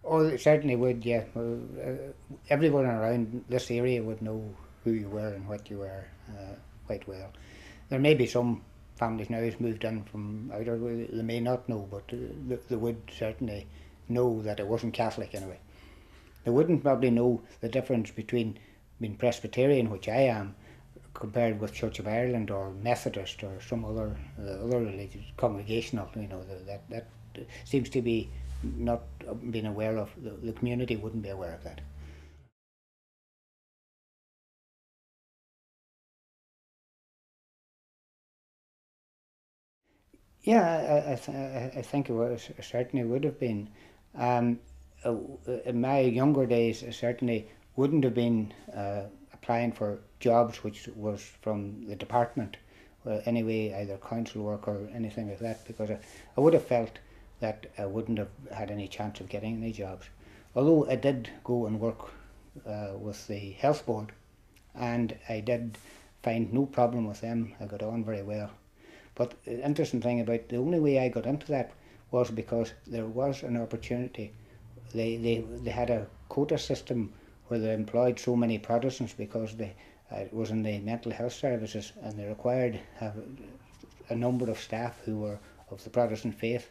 Oh, it certainly would, yeah. Well, everyone around this area would know who you were and what you were quite well. There may be some families now who's moved in from out of they may not know, but they would certainly know that it wasn't Catholic anyway. They wouldn't probably know the difference between being Presbyterian, which I am, compared with Church of Ireland or Methodist or some other religious congregational. That seems to be not being aware of. The community wouldn't be aware of that. Yeah, I think it was certainly would have been. Um, in my younger days, I certainly wouldn't have been applying for jobs which was from the department, anyway, either council work or anything like that, because I would have felt that I wouldn't have had any chance of getting any jobs. Although I did go and work with the health board, and I did find no problem with them. I got on very well. But the interesting thing about the only way I got into that was because there was an opportunity. They had a quota system where they employed so many Protestants because it was in the mental health services, and they required have a number of staff who were of the Protestant faith.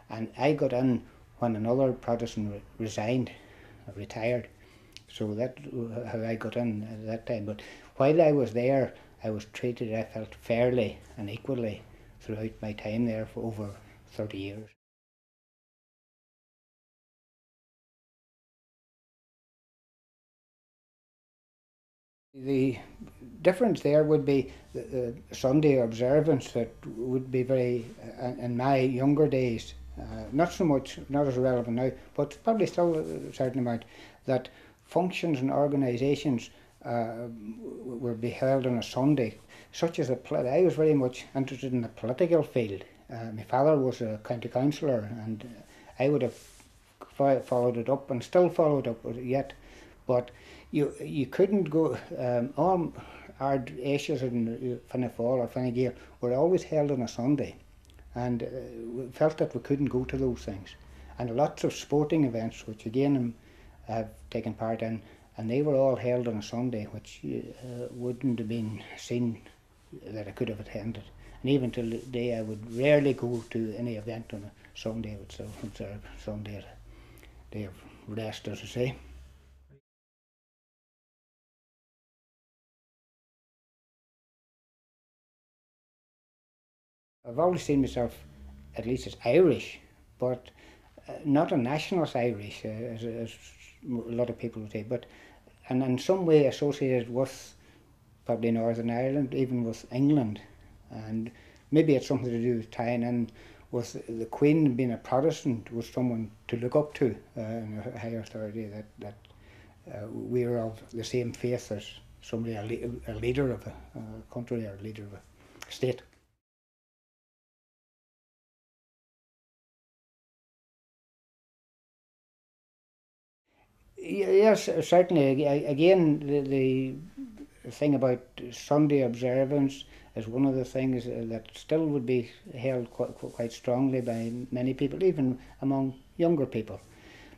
And I got in when another Protestant resigned, retired. So that's how I got in at that time. But while I was there, I was treated, I felt, fairly and equally throughout my time there for over 30 years. The difference there would be the Sunday observance that would be very, in my younger days, not so much, not as relevant now, but probably still a certain amount, that functions and organisations were be held on a Sunday, such as I was very much interested in the political field. My father was a county councillor, and I would have followed it up and still followed up yet, but you couldn't go. All our Ashes in Finnefall or Finnegael were always held on a Sunday, and we felt that we couldn't go to those things. And lots of sporting events, which again have taken part in, and they were all held on a Sunday, which wouldn't have been seen that I could have attended. And even till today, I would rarely go to any event on a Sunday. I would still observe Sunday as a day of rest, as I say. I've always seen myself, at least as Irish, but not a nationalist Irish, as a lot of people would say, but and in some way associated with probably Northern Ireland, even with England, and maybe it's something to do with tying in with the Queen being a Protestant was someone to look up to, and a higher authority that we are of the same faith as somebody, a leader of a country or a leader of a state. Yes, certainly. Again, the thing about Sunday observance is one of the things that still would be held quite strongly by many people, even among younger people.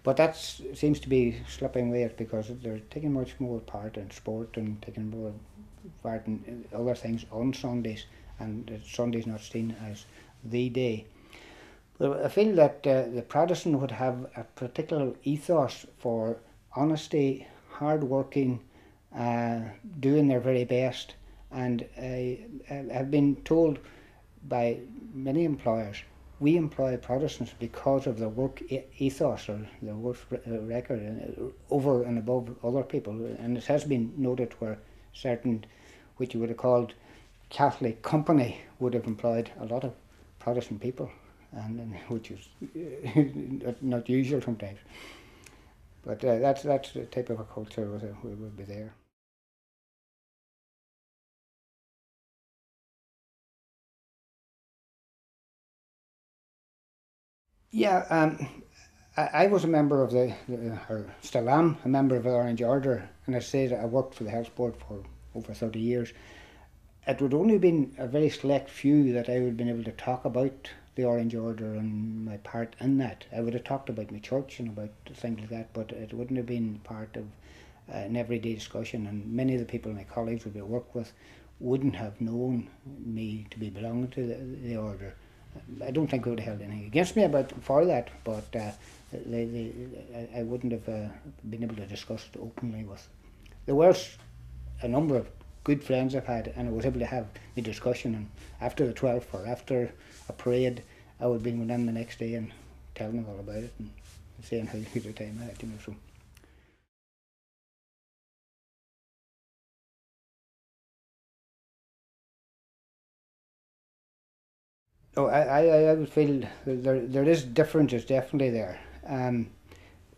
But that seems to be slipping away because they're taking much more part in sport and taking more part in other things on Sundays, and Sunday's not seen as the day. But I feel that the Protestant would have a particular ethos for honesty, hard working, uh, doing their very best. And I've been told by many employers, we employ Protestants because of their work ethos or their work record over and above other people. And it has been noted where certain, which you would have called Catholic company, would have employed a lot of Protestant people, and which is not usual sometimes. But that's the type of a culture would be there. Yeah, I was a member of or still am a member of the Orange Order, and I say that I worked for the health board for over 30 years. It would only have been a very select few that I would have been able to talk about the Orange Order and my part in that. I would have talked about my church and about things like that, but it wouldn't have been part of an everyday discussion, and many of the people my colleagues would be worked with wouldn't have known me to be belonging to the order. I don't think they would have held anything against me for that, but I wouldn't have been able to discuss it openly with. There was a number of good friends I've had, and I was able to have the discussion, and after the 12th or after a parade, I would be with them the next day and telling them all about it and saying how good a time I had, so. Oh, I would feel there is differences definitely there.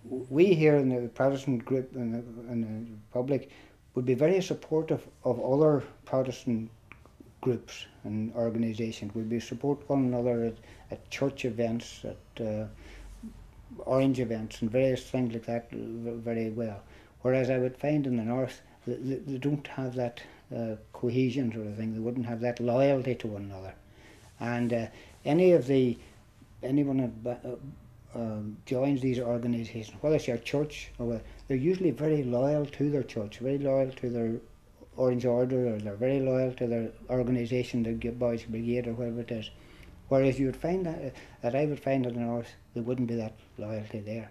We here in the Protestant group in the Republic would be very supportive of other Protestant groups and organisations. We'd be support one another at church events, at orange events and various things like that very well. Whereas I would find in the north they don't have that cohesion sort of thing. They wouldn't have that loyalty to one another. And anyone that joins these organisations, whether it's your church or whether, they're usually very loyal to their church, very loyal to their Orange Order, or they're very loyal to their organisation, the Boys Brigade or whatever it is. Whereas you would find that I would find in the north there wouldn't be that loyalty there.